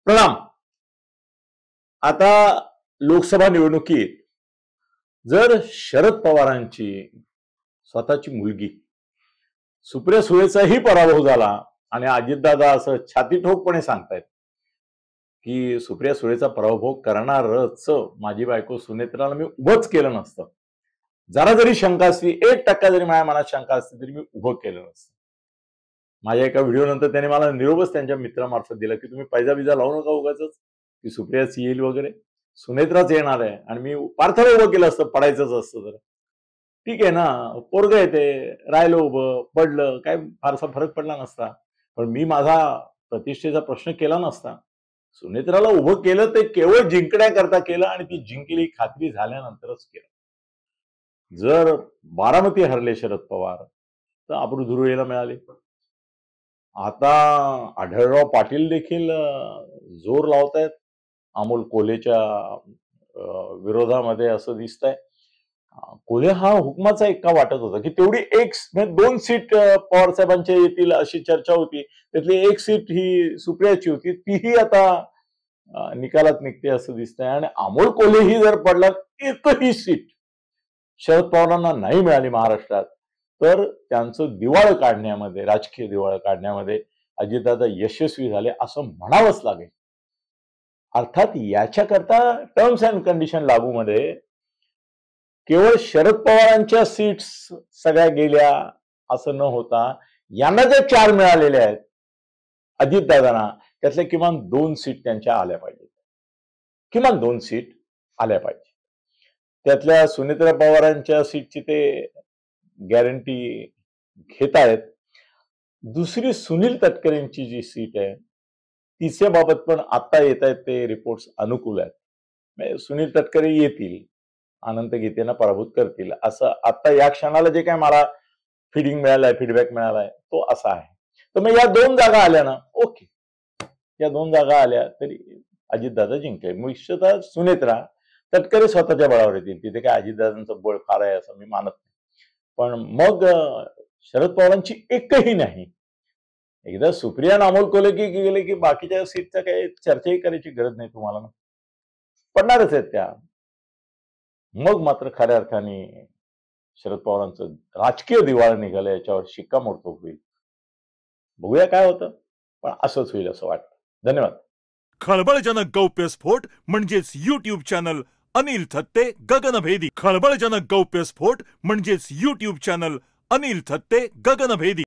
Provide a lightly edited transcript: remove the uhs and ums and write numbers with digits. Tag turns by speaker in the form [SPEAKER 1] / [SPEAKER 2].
[SPEAKER 1] प्रणाम. आता लोकसभा निवडणुकीत जर शरद पवारांची स्वतःची मुलगी सुप्रिया सुळेचाही पराभव झाला आणि अजितदादा असं छाती ठोकपणे सांगतायत की सुप्रिया सुळेचा पराभव करणारच, माझी बायको सुनेत्राला मी उभंच केलं नसतं, जरा जरी शंका असली, 1% जरी माझ्या मनात शंका असती तरी मी उभं केलं नसतं. माझ्या एका व्हिडिओ नंतर त्याने मला निरोपच त्यांच्या मित्रामार्फत दिला की तुम्ही पैजा बिजा लावू नका उगाच की सुप्रियाच येईल वगैरे, सुनेत्राच येणार आहे आणि मी पार्थला उभं केलं असतं, पडायचंच असतं तर ठीक आहे ना, पोरग येते, राहिलं उभं, पडलं, काय फारसा फरक पडला नसता. पण मी माझा प्रतिष्ठेचा प्रश्न केला नसता. सुनेत्राला उभं केलं ते केवळ जिंकण्याकरता केलं आणि ती जिंकली खात्री झाल्यानंतरच केलं. जर बारामती हरले शरद पवार तर अब्रू धुरुळीला मिळाले. आता आढळराव पाटील देखील जोर लावतायत अमोल कोल्हेच्या विरोधामध्ये असं दिसतंय. कोल्हे हा हुकमाचा एक्का वाटत होता की तेवढी एक 2 सीट पवार साहेबांच्या येतील अशी चर्चा होती, त्यातली 1 सीट ही सुप्रियाची होती, तीही आता निकालात निघते असं दिसतंय. आणि अमोल कोल्हेही जर पडला, एकही सीट शरद पवारांना नाही मिळाली महाराष्ट्रात, तर त्यांचं दिवाळ काढण्यामध्ये, राजकीय दिवाळ काढण्यामध्ये अजितदादा यशस्वी झाले असं म्हणावंच लागेल. अर्थात याच्याकरता टर्म्स अँड कंडिशन लागूमध्ये केवळ शरद पवारांच्या सीट्स सगळ्या गेल्या असं न होता, यांना जे 4 मिळालेले आहेत अजितदादांना, त्यातल्या किमान 2 सीट त्यांच्या आल्या पाहिजेत, किमान 2 सीट आल्या पाहिजे. त्यातल्या सुनेत्रा पवारांच्या सीटची ते गॅरंटी घेत आहेत. दुसरी सुनील तटकरेंची जी सीट आहे तिच्या बाबत पण आता येत आहेत ते रिपोर्ट्स अनुकूल आहेत. सुनील तटकरे येतील, अनंत गीतेंना पराभूत करतील असं आता या क्षणाला जे काय मला फीडबॅक मिळालाय तो असा आहे. तर मग या 2 जागा आल्या ना, ओके, या 2 जागा आल्या तरी अजितदादा जिंकले. निश्चितच सुनेत्रा तटकरे स्वतःच्या बळावर येतील, तिथे काय अजितदादांचं बळ फार आहे असं मी मानत नाही. पण मग शरद पवारांची एकही नाही. एकदा सुप्रिया अमोल कोल्हे की गेले की बाकीच्या सीटचा काही चर्चाही करायची गरज नाही तुम्हाला ना, पडणारच आहेत त्या. मग मात्र खऱ्या अर्थाने शरद पवारांचं राजकीय दिवाळ निघालं याच्यावर शिक्कामोर्तब होईल. बघूया काय होतं, पण असंच होईल असं वाटतं. धन्यवाद.
[SPEAKER 2] खळबळजनक गौप्यस्फोट म्हणजेच यूट्यूब चॅनल अनिल थत्ते गगनभेदी. खळबळजनक गौप्यस्फोट म्हणजेच यूट्यूब चॅनल अनिल थत्ते गगनभेदी.